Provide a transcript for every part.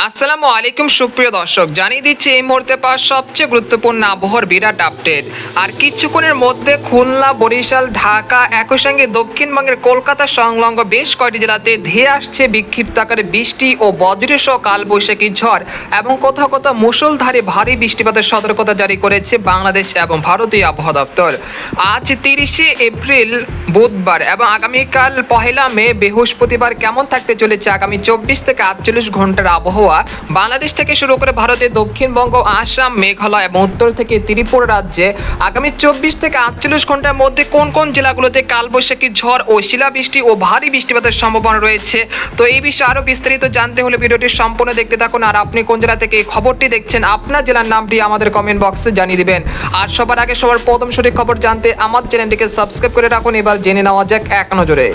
আসসালামু আলাইকুম সুপ্রিয় দর্শক, জানিয়ে দিচ্ছি এই মুহূর্তে পাওয়া সবচেয়ে গুরুত্বপূর্ণ আবহাওয়ার বিরাট আপডেট। আর কিছুক্ষণের মধ্যে খুলনা, বরিশাল, ঢাকা, একই সঙ্গে দক্ষিণবঙ্গের কলকাতা সংলগ্ন বেশ কয়েকটি জেলাতে ধেয়ে আসছে বিক্ষিপ্ত আকারে বৃষ্টি ও বজ্রসহ কালবৈশাখী ঝড় এবং কোথাও কোথাও মুষলধারে ভারী বৃষ্টিপাতের সতর্কতা জারি করেছে বাংলাদেশ এবং ভারতীয় আবহাওয়া দপ্তর। আজ 30শে এপ্রিল বুধবার এবং আগামীকাল 1 মে বৃহস্পতিবার কেমন থাকতে চলেছে আগামী 24 থেকে 48 ঘন্টার আবহাওয়া বাংলাদেশ থেকে শুরু করে ভারতের দক্ষিণবঙ্গ, আসাম, মেঘালয় এবং উত্তর থেকে ত্রিপুরা রাজ্যে আগামী 24 থেকে 48 ঘন্টার মধ্যে কোন কোন জেলাগুলোতে কালবৈশাখী ঝড় ও শিলাবৃষ্টি ও ভারী বৃষ্টিপাতের সম্ভাবনা রয়েছে। তো এই বিষয়ে আরো বিস্তারিত জানতে হলে ভিডিওটি সম্পূর্ণ দেখতে থাকুন। আর আপনি কোন জেলা থেকে এই খবরটি দেখছেন, আপনার জেলার নামটি আমাদের কমেন্ট বক্সে জানিয়ে দিবেন। আর সবার আগে সবার প্রথম সঠিক খবর জানতে আমাদের চ্যানেলটিকে সাবস্ক্রাইব করে রাখুন। এবার জেনে নেওয়া যাক এক নজরে।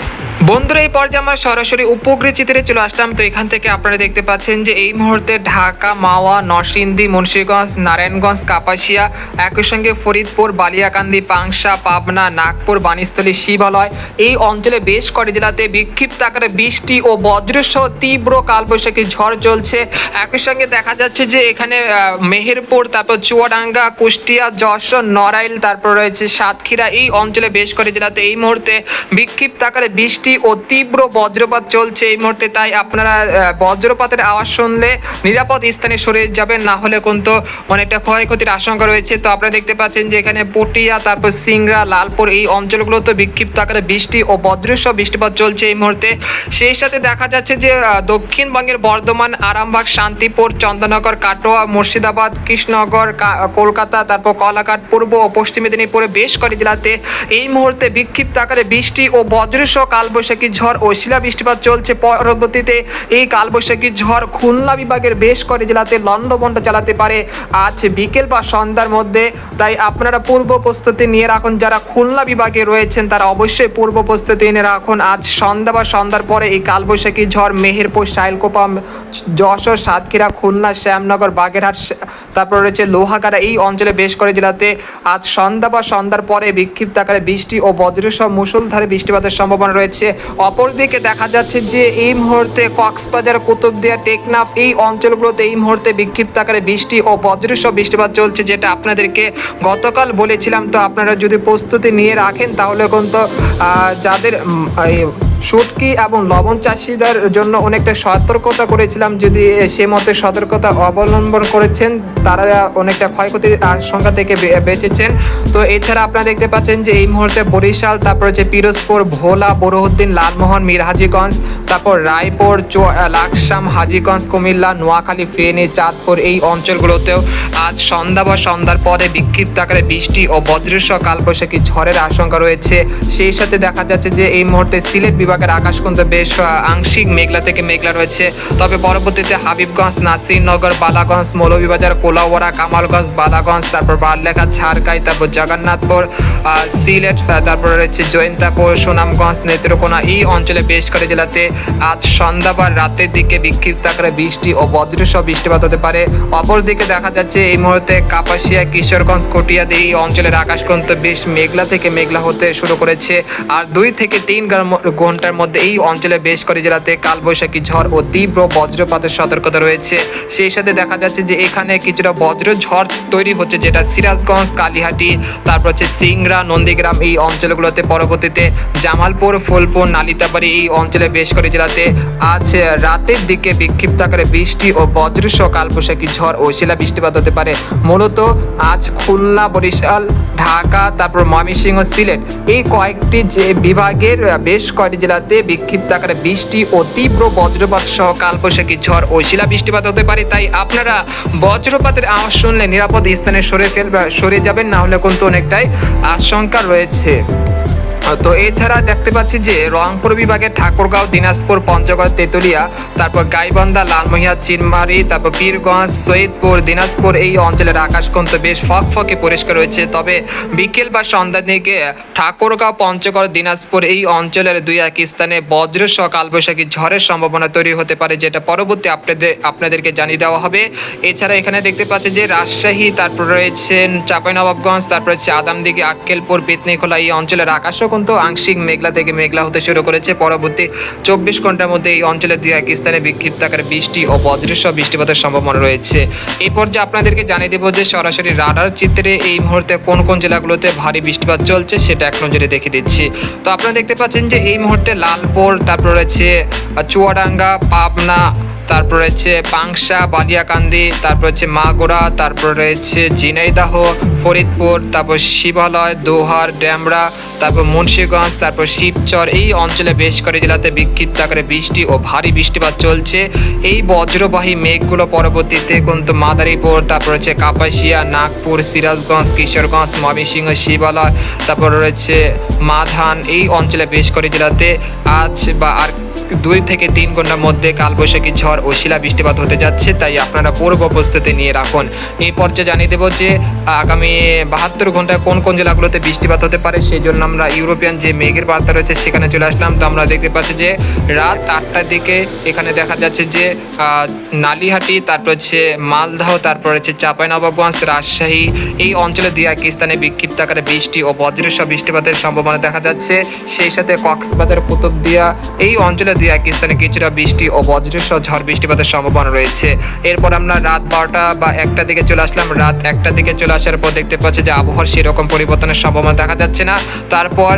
বন্ধুরা, এই পর্যায়ে আমরা সরাসরি উপগ্রহ চিত্রে চলে আসলাম। তো এখান থেকে আপনারা দেখতে পাচ্ছেন যে এই মুহূর্তে ঢাকা, মাওয়া, নরসিংদী, মুন্সিগঞ্জ, নারায়ণগঞ্জ, কাপাসিয়া, একই সঙ্গে ফরিদপুর, বালিয়াকান্দি, পাংশা, পাবনা, নাগপুর, বাণীস্থলী, শিবালয় এই অঞ্চলে বেশ কয়েকটি জেলাতে বিক্ষিপ্ত আকারে বৃষ্টি ও বজ্রসহ তীব্র কালবৈশাখী ঝড় চলছে। একই সঙ্গে দেখা যাচ্ছে যে এখানে মেহেরপুর, তারপর চুয়াডাঙ্গা, কুষ্টিয়া, যশোর, নড়াইল, তারপর রয়েছে সাতক্ষীরা এই অঞ্চলে বেশ কয়েকটি জেলাতে এই মুহূর্তে বিক্ষিপ্ত আকারে বৃষ্টি ও তীব্র বজ্রপাত চলছে এই মুহূর্তে। তাই আপনারা বজ্রপাতের আওয়াজ শুনলে নিরাপদ স্থানে সরে যাবেন, না হলে কিন্তু অনেকটা ক্ষয়ক্ষতির আশঙ্কা রয়েছে। তো আপনারা দেখতে পাচ্ছেন যে এখানে পটিয়া, তারপর সিংড়া, লালপুর এই অঞ্চলগুলোতে বিক্ষিপ্ত আকারে বৃষ্টি ও বজ্রসহ বৃষ্টিপাত চলছে এই মুহূর্তে। সেই সাথে দেখা যাচ্ছে যে দক্ষিণবঙ্গের বর্ধমান, আরামবাগ, শান্তিপুর, চন্দননগর, কাটোয়া, মুর্শিদাবাদ, কৃষ্ণনগর, কলকাতা, তারপর কোলাঘাট, পূর্ব ও পশ্চিম মেদিনীপুরে বেশ কয়েকটি জেলাতে এই মুহূর্তে বিক্ষিপ্ত আকারে বৃষ্টি ও বজ্রসহ কালবৈশাখী ঝড় ও শিলা বৃষ্টিপাত চলছে। পরবর্তীতে এই কালবৈশাখী ঝড় খুলনা বিভাগের বেশ কয়েকটি জেলাতে লন্ডভন্ড চালাতে পারে আজ বিকেল বা সন্ধ্যার মধ্যে। তাই আপনারা পূর্ব প্রস্তুতি নিয়ে রাখুন। যারা খুলনা বিভাগে রয়েছেন তারা অবশ্যই পূর্ব প্রস্তুতি নিয়ে রাখুন। আজ সন্ধ্যা বা সন্ধ্যার পরে এই কালবৈশাখী ঝড় মেহেরপুর, শাইলকোপা, যশোর, সাতক্ষীরা, খুলনা, শ্যামনগর, বাগেরহাট, তারপর রয়েছে লোহাগাড়া এই অঞ্চলে বেশ কয়েকটি জেলাতে আজ সন্ধ্যা বা সন্ধ্যার পরে বিক্ষিপ্ত আকারে বৃষ্টি ও বজ্রসহ মুষলধারে বৃষ্টিপাতের সম্ভাবনা রয়েছে। অপরদিকে দেখা যাচ্ছে যে এই মুহূর্তে কক্সবাজার, কুতুবদিয়া, টেকনাফ এই অঞ্চলগুলোতে এই মুহূর্তে বিক্ষিপ্ত আকারে বৃষ্টি ও বজ্রসহ বৃষ্টিপাত চলছে, যেটা আপনাদেরকে গতকাল বলেছিলাম। তো আপনারা যদি প্রস্তুতি নিয়ে রাখেন তাহলে কিন্তু যাদের শুটকি এবং লবণ চাষিদের জন্য অনেকটা সতর্কতা করেছিলাম, যদি সে মতে সতর্কতা অবলম্বন করেছেন তারা অনেকটা ক্ষয়ক্ষতির আশঙ্কা থেকে বেঁচেছেন। তো এছাড়া আপনারা দেখতে পাচ্ছেন যে এই মুহূর্তে বরিশাল, তারপর হচ্ছে পিরোজপুর, ভোলা, বড়ুদ্দিন, লালমোহন, মিরহাজিগঞ্জ, তারপর রায়পুর, লাকসাম, হাজীগঞ্জ, কুমিল্লা, নোয়াখালী, ফেনী, চাঁদপুর এই অঞ্চলগুলোতেও আজ সন্ধ্যা বা সন্ধ্যার পরে বিক্ষিপ্ত আকারে বৃষ্টি ও বজ্রসহ কালবৈশাখী ঝড়ের আশঙ্কা রয়েছে। সেই সাথে দেখা যাচ্ছে যে এই মুহূর্তে সিলেট বিভাগের আকাশ কিন্তু বেশ আংশিক মেঘলা থেকে মেঘলা রয়েছে। তবে পরবর্তীতে হাবিবগঞ্জ, নাসিরনগর, বালাগঞ্জ, মৌলভীবাজার, কোলাউড়া, কামালগঞ্জ, বালাগঞ্জ, তারপর বারলেখা, ঝাড়খাই, তারপর জগন্নাথপুর, সিলেট, তারপর রয়েছে জয়ন্তাপুর, সুনামগঞ্জ, নেত্রকোনা এই অঞ্চলে বেশ কয়েকটি জেলাতে আজ সন্ধ্যা বা রাতের দিকে বিক্ষিপ্ত আকারে বৃষ্টি ও বজ্রসহ বৃষ্টিপাত হতে পারে। অপরদিকে দেখা যাচ্ছে এই মুহূর্তে কাপাসিয়া, কিশোরগঞ্জ, কটিয়াদি এই অঞ্চলের আকাশ কিন্তু বেশ মেঘলা থেকে মেঘলা হতে শুরু করেছে। আর 2 থেকে 3 ঘন্টার মধ্যে এই অঞ্চলে বেশ কয়েকটি জেলাতে কালবৈশাখী ঝড় ও তীব্র বজ্রপাতের সতর্কতা রয়েছে। সেই সাথে দেখা যাচ্ছে যে এখানে কিছুটা বজ্র ঝড় তৈরি হচ্ছে, যেটা সিরাজগঞ্জ, কালিহাটি, তারপর হচ্ছে সিংড়া, নন্দীগ্রাম এই অঞ্চলগুলোতে। পরবর্তীতে জামালপুর, ফুলপুর, নালিতাবাড়ি এই অঞ্চলে বেশ কয়েকটি জেলাতে আজ রাতের দিকে বিক্ষিপ্ত আকারে বৃষ্টি ও বজ্রসহ কালবৈশাখী ঝড় ও শিলা বৃষ্টিপাত হতে পারে। মূলত আজ খুলনা, বরিশাল, ঢাকা, তারপর ময়মনসিংহ, সিলেট এই কয়েকটি যে বিভাগের বেশ কয়েকটি জেলাতে বিক্ষিপ্ত আকারে বৃষ্টি ও তীব্র বজ্রপাত সহ কালবৈশাখী ঝড় ও শিলা বৃষ্টিপাত হতে পারে। তাই আপনারা বজ্রপাতের আওয়াজ শুনলে নিরাপদ স্থানে সরে যাবেন, না হলে কিন্তু অনেকটাই আশঙ্কা রয়েছে। তো এছাড়া দেখতে পাচ্ছি যে রংপুর বিভাগের ঠাকুরগাঁও, দিনাজপুর, পঞ্চগড়, তেতুলিয়া, তারপর গাইবান্ধা, লালমহিয়া, চিনমারি, তারপর পীরগঞ্জ, সৈয়দপুর, দিনাজপুর এই অঞ্চলের আকাশ কিন্তু বেশ ফকফকে পরিষ্কার রয়েছে। তবে বিকেল বা সন্ধ্যার দিকে ঠাকুরগাঁও, পঞ্চগড়, দিনাজপুর এই অঞ্চলের 2-1 স্থানে বজ্রসহ কালবৈশাখী ঝড়ের সম্ভাবনা তৈরি হতে পারে, যেটা পরবর্তী আপনাদেরকে জানিয়ে দেওয়া হবে। এছাড়া এখানে দেখতে পাচ্ছি যে রাজশাহী, তারপর রয়েছে চাঁপাইনবাবগঞ্জ, তারপর হচ্ছে আদামদিঘি, আক্কেলপুর, পেতনিখোলা এই অঞ্চলের আকাশও কিন্তু আংশিক মেঘলা থেকে মেঘলা হতে শুরু করেছে। পরবর্তী 24 ঘন্টার মধ্যে এই অঞ্চলের 2-1 স্থানে বিক্ষিপ্ত আকারে বৃষ্টি ও বজ্রসহ বৃষ্টিপাতের সম্ভাবনা রয়েছে। এই পর্যায়ে আপনাদেরকে জানিয়ে দেব যে সরাসরি রাডার চিত্রে এই মুহূর্তে কোন কোন জেলাগুলোতে ভারী বৃষ্টিপাত চলছে সেটা এক নজরে দেখে দিচ্ছি। তো আপনারা দেখতে পাচ্ছেন যে এই মুহূর্তে লালপুর, তারপর রয়েছে চুয়াডাঙ্গা, পাবনা, তারপর রয়েছে পাংশা, বালিয়াকান্দি, তারপর হচ্ছে মাগুরা, তারপর রয়েছে ঝিনাইদহ, ফরিদপুর, তারপর শিবালয়, দোহার, ড্যামরা, তারপর মুন্সিগঞ্জ, তারপর শিবচর, এই অঞ্চলে বেশ কয়েকটি জেলাতে বিক্ষিপ্ত আকারে বৃষ্টি ও ভারী বৃষ্টিপাত চলছে। এই বজ্রবাহী মেঘগুলো পরবর্তীতে কিন্তু মাদারীপুর, তারপর হচ্ছে কাপাসিয়া, নাগপুর, সিরাজগঞ্জ, কিশোরগঞ্জ, ময়মনসিংহ, শিবালয়, তারপর রয়েছে মাধান, এই অঞ্চলে বেশ কয়েকটি জেলাতে আজ বা আর 2 থেকে 3 ঘন্টার মধ্যে কালবৈশাখী ঝড় ও শিলা বৃষ্টিপাত হতে যাচ্ছে, তাই আপনারা পূর্ব প্রস্তুতি নিয়ে রাখুন। এই পর্যায়ে জানিয়ে দেবো যে আগামী 72 ঘন্টায় কোন কোন জেলাগুলোতে বৃষ্টিপাত হতে পারে, সেই জন্য আমরা ইউরোপিয়ান যে মেঘের বার্তা রয়েছে সেখানে চলে আসলাম। তো আমরা দেখতে পাচ্ছি যে রাত 8টার দিকে এখানে দেখা যাচ্ছে যে নালিহাটি, তারপর হচ্ছে মালদহ, তারপর হচ্ছে চাঁপাইনবাবগঞ্জ, রাজশাহী, এই অঞ্চলে 2-1 স্থানে বিক্ষিপ্ত আকারে বৃষ্টি ও বজ্রসহ বৃষ্টিপাতের সম্ভাবনা দেখা যাচ্ছে। সেই সাথে কক্সবাজার, কুতুবদিয়া, এই অঞ্চলে 2-1 স্থানে কিছুটা বৃষ্টি ও বজ্রসহ ঝড় বৃষ্টিপাতের সম্ভাবনা রয়েছে। এরপর আমরা রাত 12টা বা 1টার দিকে চলে আসলাম। রাত 1টার দিকে চলে আসার পর দেখতে পাচ্ছি যে আবহাওয়ার সেরকম পরিবর্তনের সম্ভাবনা দেখা যাচ্ছে না। তারপর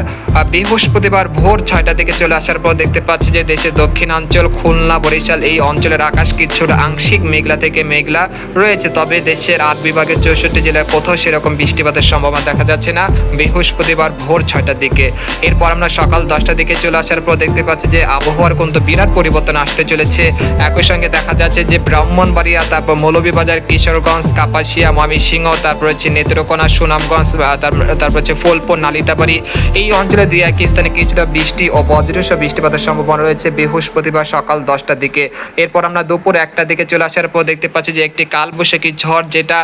বৃহস্পতিবার ভোর 6টার দিকে চলে আসার পর দেখতে পাচ্ছি যে দেশের দক্ষিণাঞ্চল, খুলনা, বরিশাল, এই অঞ্চলের আকাশ কিছুটা আংশিক মেঘলা থেকে মেঘলা রয়েছে। তবে দেশের 8 বিভাগের 64 জেলায় কোথাও সেরকম বৃষ্টিপাতের সম্ভাবনা দেখা যাচ্ছে না বৃহস্পতিবার ভোর 6টার দিকে। এরপর আমরা সকাল 10টার দিকে চলে আসার পর দেখতে পাচ্ছি যে আবহাওয়ার কিন্তু বিরাট পরিবর্তন আসতে চলেছে। একই সঙ্গে দেখা যাচ্ছে যে ব্রাহ্মণবাড়িয়া, তারপর মৌলভীবাজার, কিশোরগঞ্জ, কাপাসিয়া, ময়মনসিংহ, তারপর হচ্ছে নেত্রকোনা, সুনামগঞ্জ, তারপর হচ্ছে ফুলপুর, নালিতাবাড়ি, এই অঞ্চলে 2-1 স্থানে কিছুটা বৃষ্টি ও বজ্রসহ বৃষ্টিপাতের সম্ভাবনা রয়েছে বৃহস্পতিবার সকাল 10টার দিকে। এরপর আমরা দুপুর 1টার দিকে চলে আসার পর দেখতে পাচ্ছি যে একটি কালবৈশাখী ঝড়, যেটা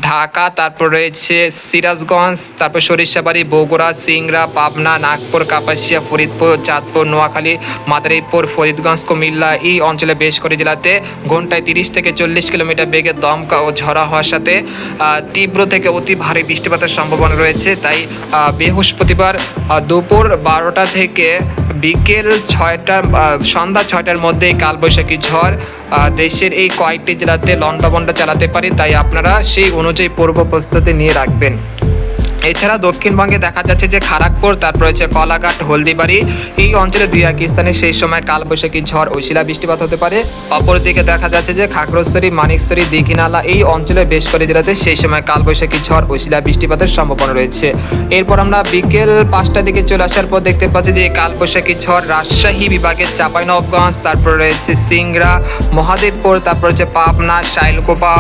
ঢাকা, তারপর রয়েছে সিরাজগঞ্জ, তারপর সরিষাবাড়ি, বগুড়া, সিংড়া, পাবনা, নাগপুর, কাপাসিয়া, ফরিদপুর, চাঁদপুর, নোয়াখালী, মাদারীপুর, ফরিদগঞ্জ, কুমিল্লা, এই অঞ্চলে বেশ করে জেলাতে ঘন্টায় 30 থেকে 40 কিলোমিটার বেগে দমকা ও ঝড়া হওয়ার সাথে তীব্র থেকে অতি ভারী বৃষ্টিপাতের সম্ভাবনা রয়েছে। তাই বৃহস্পতিবার দুপুর 12টা থেকে বিকেল 6টা, সন্ধ্যা 6টার মধ্যে কালবৈশাখী ঝড় দেশের এই কয়েকটি জেলাতে লন্ডাবন্ডা চালাতে পারি, তাই আপনারা সেই অনুযায়ী পূর্ব প্রস্তুতি নিয়ে রাখবেন। এছাড়া দক্ষিণবঙ্গে দেখা যাচ্ছে যে খড়গপুর, তারপর হচ্ছে কলাঘাট, হলদিবাড়ি, এই অঞ্চলে 2-1 স্থানে সেই সময় কালবৈশাখী ঝড় ও শিলা বৃষ্টিপাত হতে পারে। অপরদিকে দেখা যাচ্ছে যে খাগড়াছড়ি, মানিকছড়ি, দীঘিনালা, এই অঞ্চলে বেশ করে জেলাতে সেই সময় কালবৈশাখী ঝড় ও শিলা বৃষ্টিপাতের সম্ভাবনা রয়েছে। এরপর আমরা বিকেল 5টার দিকে চলে আসার পর দেখতে পাচ্ছি যে কালবৈশাখী ঝড় রাজশাহী বিভাগের চাঁপাইনবাবগঞ্জ, তারপর রয়েছে সিংড়া, মহাদেবপুর, তারপর হচ্ছে পাবনা, শাইলকোপা,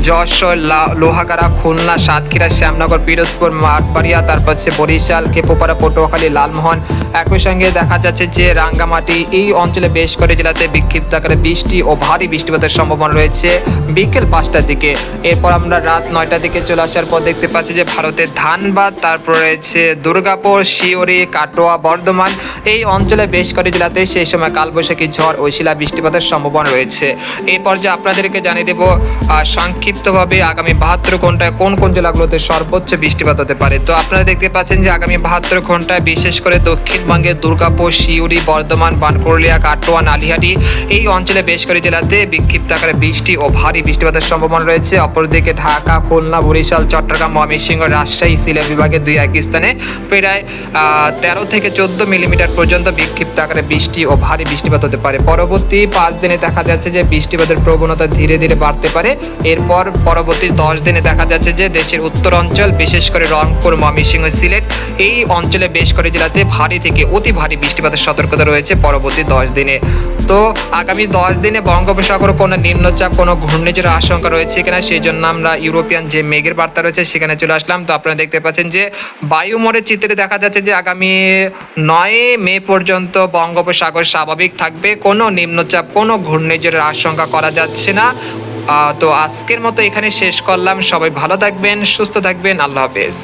যশোর, লোহাগাড়া, খুলনা, সাতক্ষীরা, শ্যামনগর, পিরোজপুর, আটবাড়িয়া, তারপর হচ্ছে বরিশাল, খেপুপাড়া, পটুয়াখালী, লালমোহন, একই সঙ্গে দেখা যাচ্ছে যে রাঙ্গামাটি, এই অঞ্চলে বেশ করে জেলাতে বিক্ষিপ্ত আকারে বৃষ্টি ও ভারী বৃষ্টিপাতের সম্ভাবনা রয়েছে বিকেল 5টার দিকে। এরপর আমরা রাত 9টার দিকে চলে আসার পর দেখতে পাচ্ছি যে ভারতের ধানবাদ, তারপর রয়েছে দুর্গাপুর, শিউরি, কাটোয়া, বর্ধমান, এই অঞ্চলে বেশ করে জেলাতে সেই সময় কালবৈশাখী ঝড় ও শিলা বৃষ্টিপাতের সম্ভাবনা রয়েছে। এই পর্যায়ে আপনাদেরকে জানিয়ে দেব সংক্ষিপ্তভাবে আগামী 72 ঘন্টায় কোন কোন জেলাগুলোতে সর্বোচ্চ বৃষ্টিপাত হতে পারে। তো আপনারা দেখতে পাচ্ছেন যে আগামী 72 ঘন্টায় বিশেষ করে দক্ষিণবঙ্গের দুর্গাপুর, শিউরি, বর্ধমান, বানকুড়িয়া, কাটোয়া, নালিহাটি, এই অঞ্চলে বেশ করে জেলাতে বিক্ষিপ্ত আকারে বৃষ্টি ও ভারী বৃষ্টিপাতের সম্ভাবনা রয়েছে। অপরদিকে ঢাকা, খুলনা, বরিশাল, চট্টগ্রাম, ময়মনসিংহ, রাজশাহী, সিলেট বিভাগের 2-1 স্থানে প্রায় 13 থেকে 14 মিলিমিটার পর্যন্ত বিক্ষিপ্ত আকারে বৃষ্টি ও ভারী বৃষ্টিপাত হতে পারে। পরবর্তী 5 দিনে দেখা যাচ্ছে যে বৃষ্টিপাতের প্রবণতা ধীরে ধীরে বাড়তে পারে। এরপর পরবর্তী 10 দিনে দেখা যাচ্ছে যে দেশের উত্তর অঞ্চল, বিশেষ করে রংপুর, ময়মনসিংহ, সিলেট, এই অঞ্চলে বেশ করে জেলাতে ভারী থেকে অতি ভারী বৃষ্টিপাতের সতর্কতা রয়েছে পরবর্তী 10 দিনে। তো আগামী 10 দিনে বঙ্গোপসাগরে কোনো নিম্নচাপ, কোনো ঘূর্ণিঝড়ের আশঙ্কা রয়েছে কিনা, সেই জন্য আমরা ইউরোপিয়ান যে মেঘের বার্তা রয়েছে সেখানে চলে আসলাম। তো আপনারা দেখতে পাচ্ছেন যে বায়ুমোড়ের চিত্রে দেখা যাচ্ছে যে আগামী 9 মে পর্যন্ত বঙ্গোপসাগর স্বাভাবিক থাকবে, কোনো নিম্নচাপ, কোনো ঘূর্ণিঝড়ের আশঙ্কা করা যাচ্ছে না। তো আজকের মতো এখানে শেষ করলাম। সবাই ভালো থাকবেন, সুস্থ থাকবেন, আল্লাহ হাফেজ।